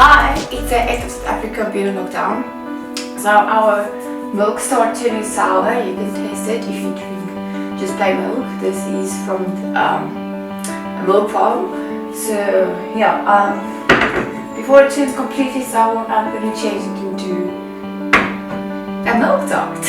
Hi, it's the 8th of South Africa beer lockdown. So our Milk-tart turning sour, you can taste it if you drink just plain milk. This is from a milk farm. So yeah, before it turns completely sour, I'm going to change it into a Milk-tart.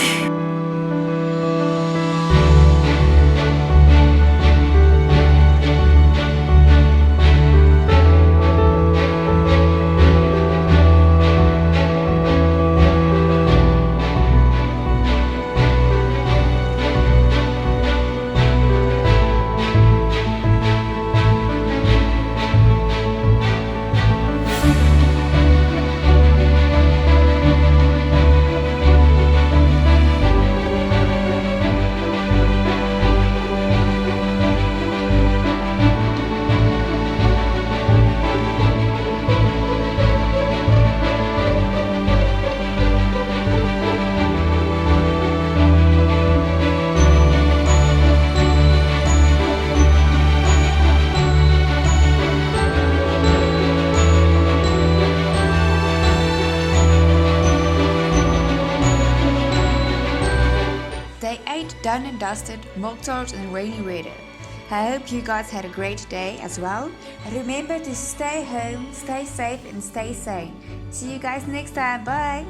Day 8 done and dusted, Milk-tart and rainy weather. I hope you guys had a great day as well. Remember to stay home, stay safe and stay sane. See you guys next time. Bye!